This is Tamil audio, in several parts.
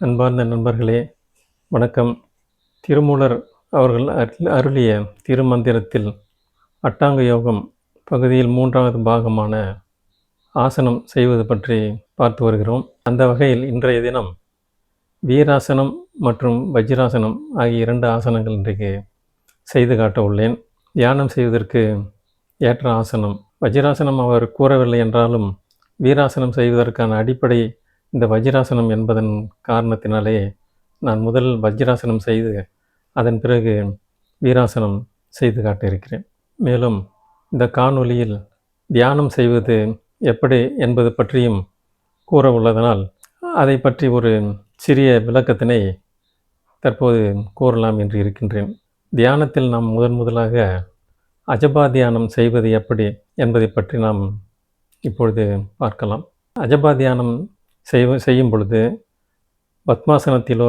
அன்பார்ந்த நண்பர்களே, வணக்கம். திருமூலர் அவர்கள் அருளிய திருமந்திரத்தில் அட்டாங்க யோகம் பகுதியில் 3வது பாகமான ஆசனம் செய்வது பற்றி பார்த்து வருகிறோம். அந்த வகையில் இன்றைய தினம் வீராசனம் மற்றும் வஜ்ராசனம் ஆகிய 2 ஆசனங்கள் இன்றைக்கு செய்து காட்ட உள்ளேன். தியானம் செய்வதற்கு ஏற்ற ஆசனம். வஜ்ராசனம் அவர் கூறவில்லை என்றாலும் வீராசனம் செய்வதற்கான அடிப்படை இந்த வஜ்ராசனம் என்பதன் காரணத்தினாலே நான் முதல் வஜ்ராசனம் செய்து அதன் பிறகு வீராசனம் செய்து காட்ட இருக்கிறேன். மேலும் இந்த காணொளியில் தியானம் செய்வது எப்படி என்பது பற்றியும் கூற உள்ளதனால் அதை பற்றி ஒரு சிறிய விளக்கத்தினை தற்போது கூறலாம் என்று இருக்கின்றேன். தியானத்தில் நாம் முதலாக அஜபா தியானம் செய்வது எப்படி என்பதை பற்றி நாம் இப்பொழுது பார்க்கலாம். அஜபா தியானம் செய்யும் பொழுது பத்மாசனத்திலோ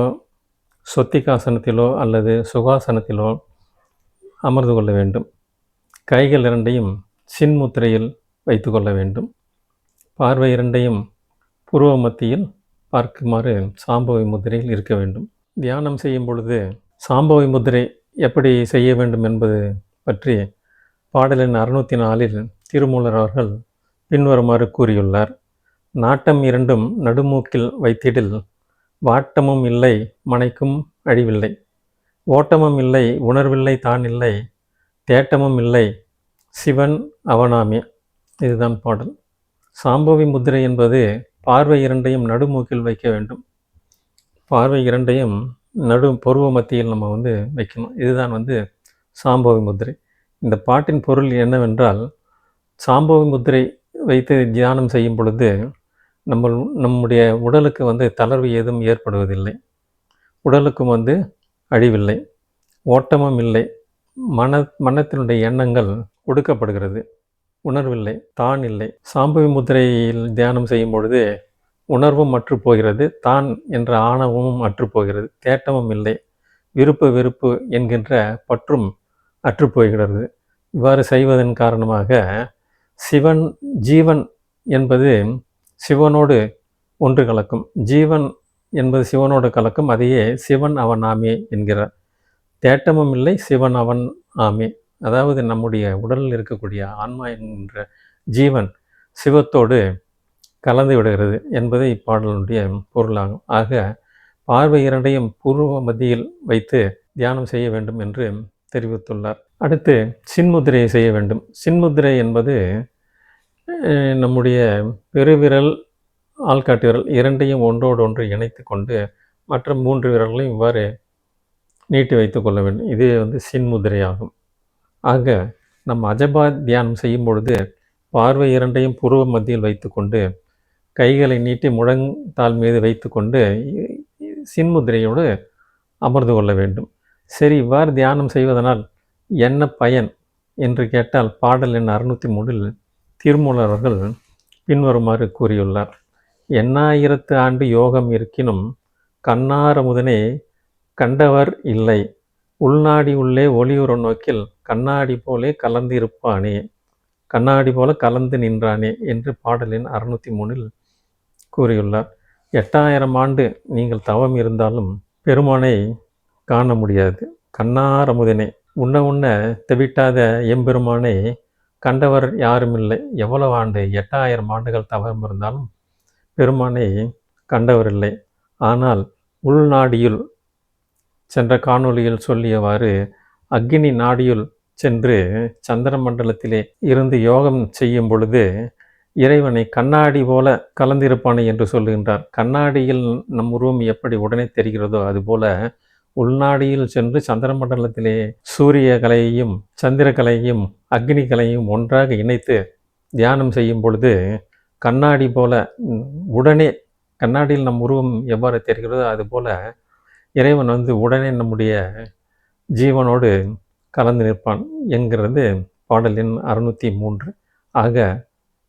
சொத்திகாசனத்திலோ அல்லது சுகாசனத்திலோ அமர்ந்து கொள்ள வேண்டும். கைகள் இரண்டையும் சின்முத்திரையில் வைத்து கொள்ள வேண்டும். பார்வை இரண்டையும் புருவ மத்தியில் பார்க்குமாறு சாம்பவி முத்திரையில் இருக்க வேண்டும். தியானம் செய்யும் பொழுது சாம்பவி முத்திரை எப்படி செய்ய வேண்டும் என்பது பற்றி பாடலின் 604 திருமூலர் அவர்கள் பின்வருமாறு கூறியுள்ளார். நாட்டம் இரண்டும் நடுமூக்கில் வைத்திடில் வாட்டமும் இல்லை மனைக்கும் அழிவில்லை, ஓட்டமும் இல்லை உணர்வில்லை தான் இல்லை, தேட்டமும் இல்லை சிவன் அவனாமே. இதுதான் பாடல். சாம்பவி முத்திரை என்பது பார்வை இரண்டையும் நடுமூக்கில் வைக்க வேண்டும். பார்வை இரண்டையும் புருவ மத்தியில் நம்ம வைக்கணும். இதுதான் சாம்பவி முத்திரை. இந்த பாட்டின் பொருள் என்னவென்றால், சாம்பவி முத்திரை வைத்து தியானம் செய்யும் பொழுது நம்முடைய உடலுக்கு தளர்வு ஏதும் ஏற்படுவதில்லை, உடலுக்கும் அழிவில்லை, ஓட்டமும் இல்லை, மனத்தினுடைய எண்ணங்கள் ஒடுக்கப்படுகிறது, உணர்வில்லை, தான் இல்லை. சாம்பவி முத்திரையில் தியானம் செய்யும் பொழுது உணர்வும் அற்று போகிறது, தான் என்ற ஆணவமும் அற்று போகிறது, தேட்டமும் இல்லை, விருப்பு வெறுப்பு என்கின்ற பற்றும் அற்று போகிறது. இவ்வாறு செய்வதன் காரணமாக சிவன் ஜீவன் என்பது சிவனோடு ஒன்று கலக்கும். ஜீவன் என்பது சிவனோடு கலக்கும். அதையே சிவன் அவன் ஆமே என்கிறார். தேட்டமும் இல்லை, சிவன் அவன் ஆமே. அதாவது நம்முடைய உடலில் இருக்கக்கூடிய ஆன்மா என்கின்ற ஜீவன் சிவத்தோடு கலந்து விடுகிறது என்பது இப்பாடலுடைய பொருளாகும். ஆக பார்வை இரண்டையும் பூர்வ மத்தியில் வைத்து தியானம் செய்ய வேண்டும் என்று தெரிவித்துள்ளார். அடுத்து சின்முத்திரையை செய்ய வேண்டும். சின்முத்திரை என்பது நம்முடைய பெருவிரல் ஆள்காட்டி விரல் இரண்டையும் ஒன்றோடு ஒன்று இணைத்து கொண்டு மற்ற 3 விரல்களையும் இவ்வாறு நீட்டி வைத்து கொள்ள வேண்டும். இது சின்முத்திரை ஆகும். ஆக நம் அஜபா தியானம் செய்யும் பொழுது பார்வை இரண்டையும் புருவ மத்தியில் வைத்து கொண்டு கைகளை நீட்டி முழங்கால் மீது வைத்து கொண்டு சின்முத்திரையோடு அமர்ந்து கொள்ள வேண்டும். சரி, இவ்வாறு தியானம் செய்வதனால் என்ன பயன் என்று கேட்டால், பாடல் எண் 603 திருமூலர் அவர்கள் பின்வருமாறு கூறியுள்ளார். 8000 ஆண்டு யோகம் இருக்கினும் கண்ணாரமுதனே கண்டவர் இல்லை, உள்நாடி உள்ளே ஒளியுற நோக்கில் கண்ணாடி போலே கலந்திருப்பானே, கண்ணாடி போல கலந்து நின்றானே என்று பாடலின் 603 கூறியுள்ளார். 8000 ஆண்டு நீங்கள் தவம் இருந்தாலும் பெருமானை காண முடியாது. கண்ணாரமுதனே, உண்ண உண்ண தெவிட்டாத எம்பெருமானை கண்டவர் யாரும் இல்லை. எவ்வளவு ஆண்டு, 8000 ஆண்டுகள் தவம் இருந்தாலும் பெருமானை கண்டவர் இல்லை. ஆனால் உள்நாடியுள் சென்ற காணொளியில் சொல்லியவாறு அக்னி நாடியுள் சென்று சந்திர மண்டலத்திலே இருந்து யோகம் செய்யும் பொழுது இறைவனை கண்ணாடி போல கலந்திருப்பானே என்று சொல்லுகின்றார். கண்ணாடியில் நம் உருவம் எப்படி உடனே தெரிகிறதோ அதுபோல உள்நாடியில் சென்று சந்திர மண்டலத்திலே சூரிய கலையையும் சந்திர கலையையும் அக்னி கலையையும் ஒன்றாக இணைத்து தியானம் செய்யும் பொழுது கண்ணாடி போல உடனே, கண்ணாடியில் நம் உருவம் எவ்வாறு தெரிகிறதோ அதுபோல இறைவன் உடனே நம்முடைய ஜீவனோடு கலந்து நிற்பான் என்கிறது பாடல் எண் 603. ஆக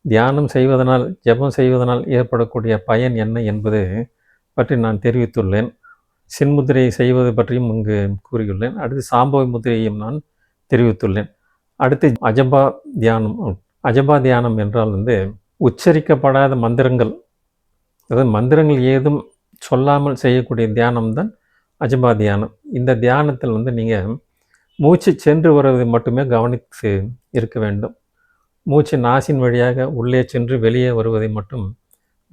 தியானம் செய்வதனால், ஜெபம் செய்வதனால் ஏற்படக்கூடிய பயன் என்ன என்பது பற்றி நான் தெரிவித்துள்ளேன். சின்முத்திரையை செய்வது பற்றியும் இங்கு கூறியுள்ளேன். அடுத்து சாம்பவி முத்திரையையும் நான் தெரிவித்துள்ளேன். அடுத்து அஜபா தியானம். அஜபா தியானம் என்றால் உச்சரிக்கப்படாத மந்திரங்கள், அதாவது மந்திரங்கள் ஏதும் சொல்லாமல் செய்யக்கூடிய தியானம் தான் அஜபா தியானம். இந்த தியானத்தில் வந்து நீங்கள் மூச்சு சென்று வருவதை மட்டுமே கவனித்து இருக்க வேண்டும். மூச்சு நாசின் வழியாக உள்ளே சென்று வெளியே வருவதை மட்டும்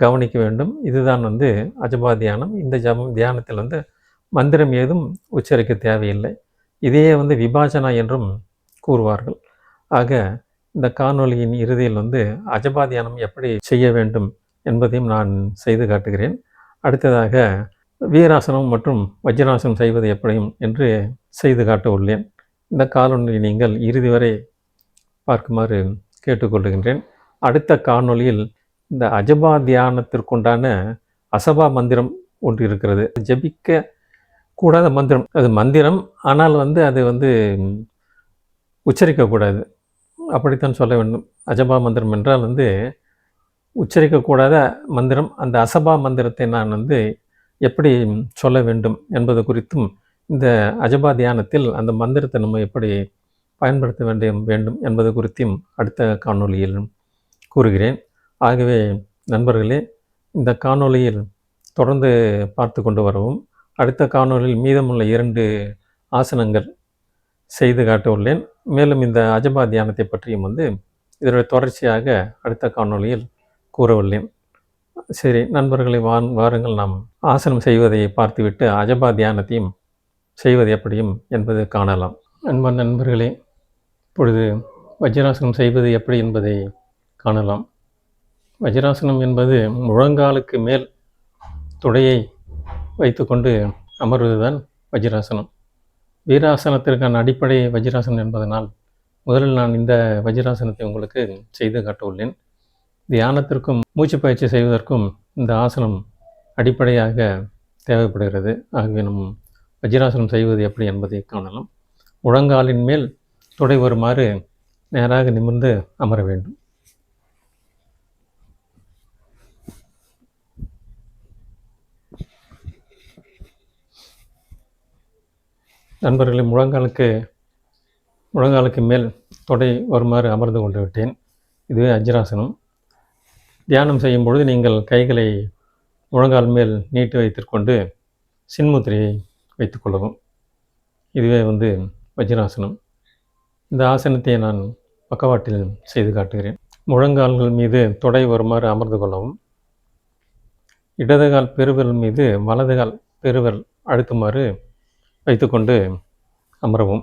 கவனிக்க வேண்டும். இதுதான் வந்து அஜபா தியானம். இந்த தியானத்தில் வந்து மந்திரம் ஏதும் உச்சரிக்க தேவையில்லை. இதையே வந்து விபாசனா என்றும் கூறுவார்கள். ஆக இந்த காணொளியின் இறுதியில் வந்து அஜபா தியானம் எப்படி செய்ய வேண்டும் என்பதையும் நான் செய்து காட்டுகிறேன். அடுத்ததாக வீராசனம் மற்றும் வஜ்ராசனம் செய்வது எப்படியும் என்று செய்து காட்ட உள்ளேன். இந்த காணொளியை நீங்கள் இறுதி வரை பார்க்குமாறு கேட்டுக்கொள்கின்றேன். அடுத்த காணொளியில் இந்த அஜபா தியானத்திற்குண்டான அசபா மந்திரம் ஒன்று இருக்கிறது. ஜபிக்க கூடாத மந்திரம். அது மந்திரம், ஆனால் வந்து அது வந்து உச்சரிக்கக்கூடாது, அப்படித்தான் சொல்ல வேண்டும். அஜபா மந்திரம் என்றால் வந்து உச்சரிக்கக்கூடாத மந்திரம். அந்த அசபா மந்திரத்தை நான் வந்து எப்படி சொல்ல வேண்டும் என்பது குறித்தும், இந்த அஜபா தியானத்தில் அந்த மந்திரத்தை நம்ம எப்படி பயன்படுத்த வேண்டும் என்பது குறித்தும் அடுத்த காணொளியில் கூறுகிறேன். ஆகவே நண்பர்களே, இந்த காணொளியில் தொடர்ந்து பார்த்து கொண்டு வரவும். அடுத்த காணொளியில் மீதமுள்ள 2 ஆசனங்கள் செய்து காட்ட உள்ளேன். மேலும் இந்த அஜபா தியானத்தை பற்றியும் வந்து இதனுடைய தொடர்ச்சியாக அடுத்த காணொளியில் கூற உள்ளேன். சரி நண்பர்களை, வாருங்கள் நாம் ஆசனம் செய்வதை பார்த்துவிட்டு அஜபா தியானத்தையும் செய்வது எப்படியும் என்பது காணலாம். அன்பான நண்பர்களே, இப்பொழுது வஜ்ராசனம் செய்வது எப்படி என்பதை காணலாம். வஜ்ராசனம் என்பது முழங்காலுக்கு மேல் தொடையை வைத்துக்கொண்டு அமர்வதுதான் வஜ்ராசனம். வீராசனத்திற்கான அடிப்படை வஜ்ராசனம் என்பதனால் முதலில் நான் இந்த வஜ்ராசனத்தை உங்களுக்கு செய்து காட்ட உள்ளேன். தியானத்திற்கும் மூச்சு பயிற்சி செய்வதற்கும் இந்த ஆசனம் அடிப்படையாக தேவைப்படுகிறது. ஆகவே நம் வஜ்ராசனம் செய்வது எப்படி என்பதை காணலாம். முழங்காலின் மேல் தொடை வருமாறு நேராக நிமிர்ந்து அமர வேண்டும். நண்பர்களே, முழங்காலுக்கு மேல் தொடை வருமாறு அமர்ந்து கொண்டு விட்டேன். இதுவே வஜ்ராசனம். தியானம் செய்யும் பொழுது நீங்கள் கைகளை முழங்கால் மேல் நீட்டி வைத்துக்கொண்டு சின்முத்திரையை வைத்துக்கொள்ளவும். இதுவே வந்து வஜ்ராசனம். இந்த ஆசனத்தை நான் பக்கவாட்டில் செய்து காட்டுகிறேன். முழங்கால்கள் மீது தொடை வருமாறு அமர்ந்து கொள்ளவும். இடதுகால் பெருவிரல் மீது வலதுகால் பெருவிரல் அழுத்துமாறு வைத்துக்கொண்டு அமரவும்.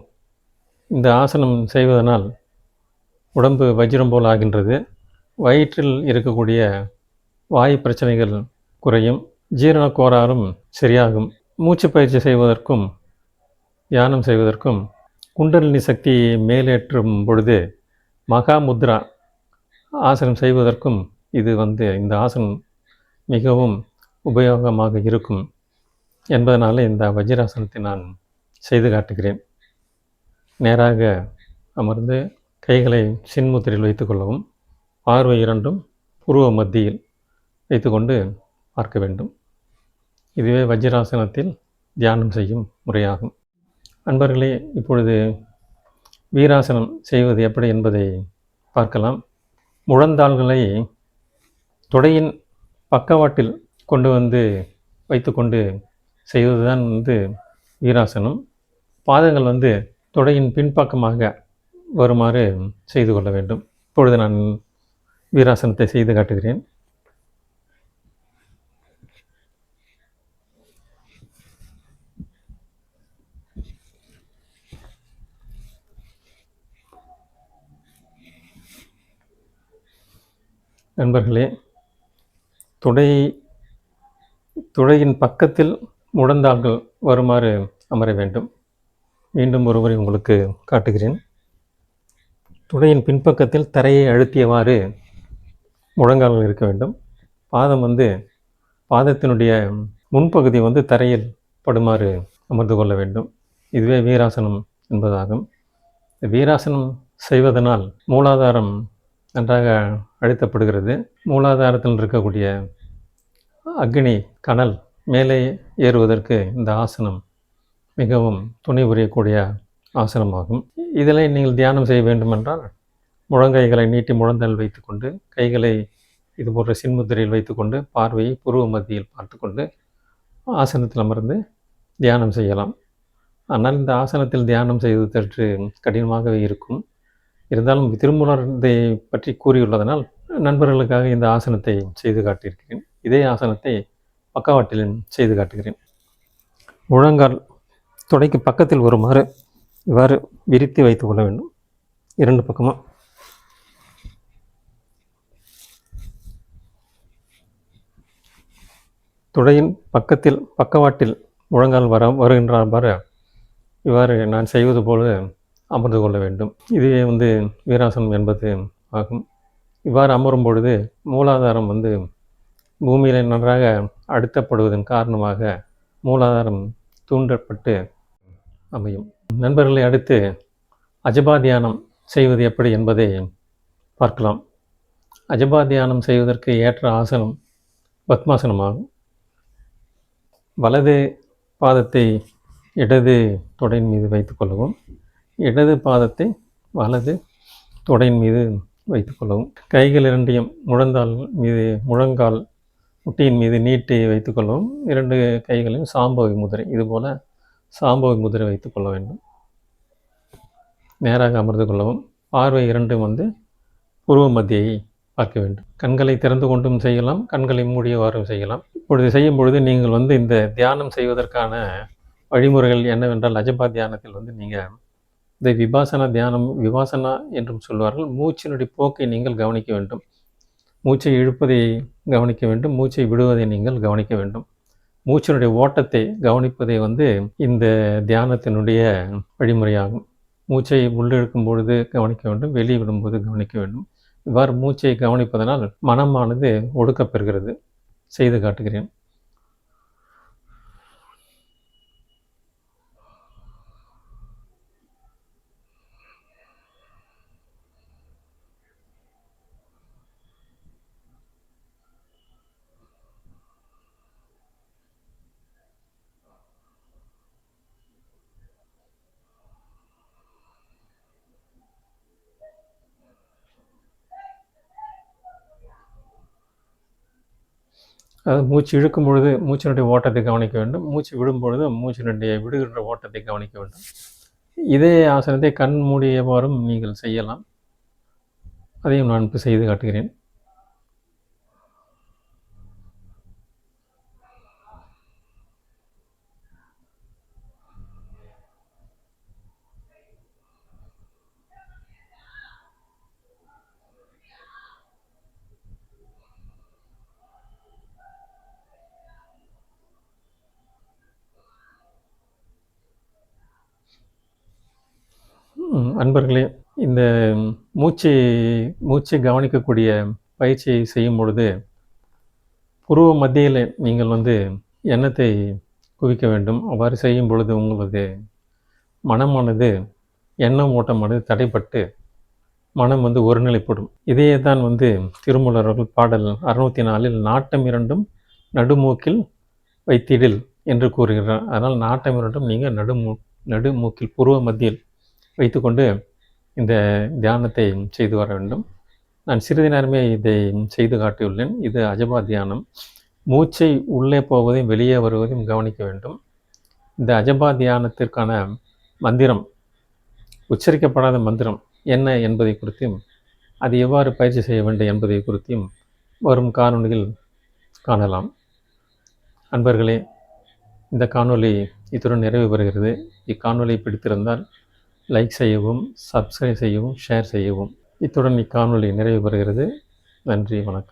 இந்த ஆசனம் செய்வதனால் உடம்பு வஜ்ரம் போல் ஆகின்றது. வயிற்றில் இருக்கக்கூடிய வாயு பிரச்சனைகள் குறையும். ஜீரண கோளாறும் சரியாகும். மூச்சு பயிற்சி செய்வதற்கும் தியானம் செய்வதற்கும் குண்டலினி சக்தியை மேலேற்றும் பொழுது மகாமுத்ரா ஆசனம் செய்வதற்கும் இது வந்து இந்த ஆசனம் மிகவும் உபயோகமாக இருக்கும் என்பதனால இந்த வஜ்ராசனத்தை நான் செய்து காட்டுகிறேன். நேராக அமர்ந்து கைகளை சின்முத்திரையில் வைத்துக்கொள்ளவும். பார்வை இரண்டும் புருவ மத்தியில் வைத்துக்கொண்டு பார்க்க வேண்டும். இதுவே வஜ்ராசனத்தில் தியானம் செய்யும் முறையாகும். அன்பர்களே, இப்பொழுது வீராசனம் செய்வது எப்படி என்பதை பார்க்கலாம். முழந்தாள்களை தொடையின் பக்கவாட்டில் கொண்டு வந்து வைத்துக்கொண்டு செய்வதுதான் வந்து வீராசனம். பாதங்கள் வந்து தொடையின் பின்பக்கமாக வருமாறு செய்து கொள்ள வேண்டும். இப்பொழுது நான் வீராசனத்தை செய்து காட்டுகிறேன். நண்பர்களே, துடையின் பக்கத்தில் முழந்தாள்கள் வருமாறு அமர வேண்டும். மீண்டும் ஒருமுறை உங்களுக்கு காட்டுகிறேன். துடையின் பின்பக்கத்தில் தரையை அழுத்தியவாறு முழங்கால்கள் இருக்க வேண்டும். பாதம் வந்து பாதத்தினுடைய முன்பகுதி வந்து தரையில் படுமாறு அமர்ந்து கொள்ள வேண்டும். இதுவே வீராசனம் என்பதாகும். வீராசனம் செய்வதனால் மூலாதாரம் நன்றாக அழுத்தப்படுகிறது. மூலாதாரத்தில் இருக்கக்கூடிய அக்னி கனல் மேலே ஏறுவதற்கு இந்த ஆசனம் மிகவும் துணை புரியக்கூடிய ஆசனமாகும். இதில் நீங்கள் தியானம் செய்ய வேண்டுமென்றால் முழங்கைகளை நீட்டி முழந்தால் வைத்துக்கொண்டு கைகளை இது போன்ற சின்முத்திரையில் வைத்துக்கொண்டு பார்வையை புருவ மத்தியில் பார்த்து கொண்டு ஆசனத்தில் அமர்ந்து தியானம் செய்யலாம். ஆனால் இந்த ஆசனத்தில் தியானம் செய்வது சற்று கடினமாகவே இருக்கும். இருந்தாலும் திருமூலர் இதை பற்றி கூறியுள்ளதனால் நண்பர்களுக்காக இந்த ஆசனத்தை செய்து காட்டியிருக்கிறேன். இதே ஆசனத்தை பக்கவாட்டிலும் செய்து காட்டுகிறேன். முழங்கால் தொடைக்கு பக்கத்தில் வருமாறு இவ்வாறு விரித்து வைத்து கொள்ள வேண்டும். 2 பக்கமும். தொடையின் பக்கத்தில் பக்கவாட்டில் முழங்கால் வருகின்றவாறு இவ்வாறு நான் செய்வது போல அமர்ந்து கொள்ள வேண்டும். இதுவே வீராசனம் என்பது ஆகும். இவ்வாறு அமரும் பொழுது மூலாதாரம் பூமியில் நன்றாக அழுத்தப்படுவதன் காரணமாக மூலாதாரம் தூண்டப்பட்டு அமையும். நண்பர்களை, அடுத்து அஜபா தியானம் செய்வது எப்படி என்பதை பார்க்கலாம். அஜபா தியானம் செய்வதற்கு ஏற்ற ஆசனம் பத்மாசனமாகும். வலது பாதத்தை இடது தொடையின் மீது வைத்து கொள்ளவும், இடது பாதத்தை வலது தொடையின் மீது வைத்து கொள்ளவும். கைகள் இரண்டையும் முழங்கால் முட்டியின் மீது நீட்டி வைத்து கொள்ளவும். 2 கைகளையும் சாம்பவி முதிரை, இதுபோல் சாம்பவி முதிரை வைத்து கொள்ள வேண்டும். நேராக அமர்ந்து கொள்ளவும். பார்வை இரண்டும் புருவ மத்தியை பார்க்க வேண்டும். கண்களை திறந்து கொண்டும் செய்யலாம், கண்களை மூடியவாறும் செய்யலாம். இப்பொழுது செய்யும் பொழுது நீங்கள் இந்த தியானம் செய்வதற்கான வழிமுறைகள் என்னவென்றால், அஜபா தியானத்தில் நீங்கள் இந்த விபாசனா என்றும் சொல்வார்கள். மூச்சினுடைய போக்கை நீங்கள் கவனிக்க வேண்டும். மூச்சை இழுப்பதை கவனிக்க வேண்டும், மூச்சை விடுவதை நீங்கள் கவனிக்க வேண்டும். மூச்சினுடைய ஓட்டத்தை கவனிப்பதை இந்த தியானத்தினுடைய வழிமுறையாகும். மூச்சை உள்ளிழுக்கும் பொழுது கவனிக்க வேண்டும், வெளியே விடும்போது கவனிக்க வேண்டும். இவ்வாறு மூச்சை கவனிப்பதனால் மனமானது ஒடுக்கப்பெறுகிறது. செய்து காட்டுகிறேன். அதாவது மூச்சு இழுக்கும் பொழுது மூச்சினுடைய ஓட்டத்தை கவனிக்க வேண்டும், மூச்சு விடும் பொழுது மூச்சினுடைய விடுகின்ற ஓட்டத்தை கவனிக்க வேண்டும். இதே ஆசனத்தை கண் மூடியவாறும் நீங்கள் செய்யலாம். அதையும் நான் இப்போ செய்து காட்டுகிறேன். அன்பர்களே, இந்த மூச்சை கவனிக்கக்கூடிய பயிற்சியை செய்யும் பொழுது புருவ மத்தியில் நீங்கள் எண்ணத்தை குவிக்க வேண்டும். அவ்வாறு செய்யும் பொழுது உங்களது மனமானது எண்ணம் ஓட்டமானது தடைப்பட்டு மனம் ஒருநிலைப்படும். இதையே தான் திருமூலர் அவர்கள் பாடல் 604 நாட்டம் இரண்டும் நடுமூக்கில் வைத்திடில் என்று கூறுகிறார். அதனால் நாட்டம் இரண்டும் நீங்கள் நடுமூக்கில் புருவ மத்தியில் வைத்துக்கொண்டு இந்த தியானத்தை செய்து வர வேண்டும். நான் சிறிது நேரமே இதை செய்து காட்டியுள்ளேன். இது அஜபா தியானம். மூச்சை உள்ளே போவதையும் வெளியே வருவதையும் கவனிக்க வேண்டும். இந்த அஜபா தியானத்திற்கான மந்திரம், உச்சரிக்கப்படாத மந்திரம் என்ன என்பதை குறித்தும், அது எவ்வாறு பயிற்சி செய்ய வேண்டும் என்பதை குறித்தும் வரும் காணொளியில் காணலாம். அன்பர்களே, இந்த காணொளி இத்துடன் நிறைவு பெறுகிறது. இக்காணொளி பிடித்திருந்தால் லைக் செய்யவும், சப்ஸ்கிரைப் செய்யவும், ஷேர் செய்யவும். இத்துடன் இக்காணொளி நிறைவு பெறுகிறது. நன்றி, வணக்கம்.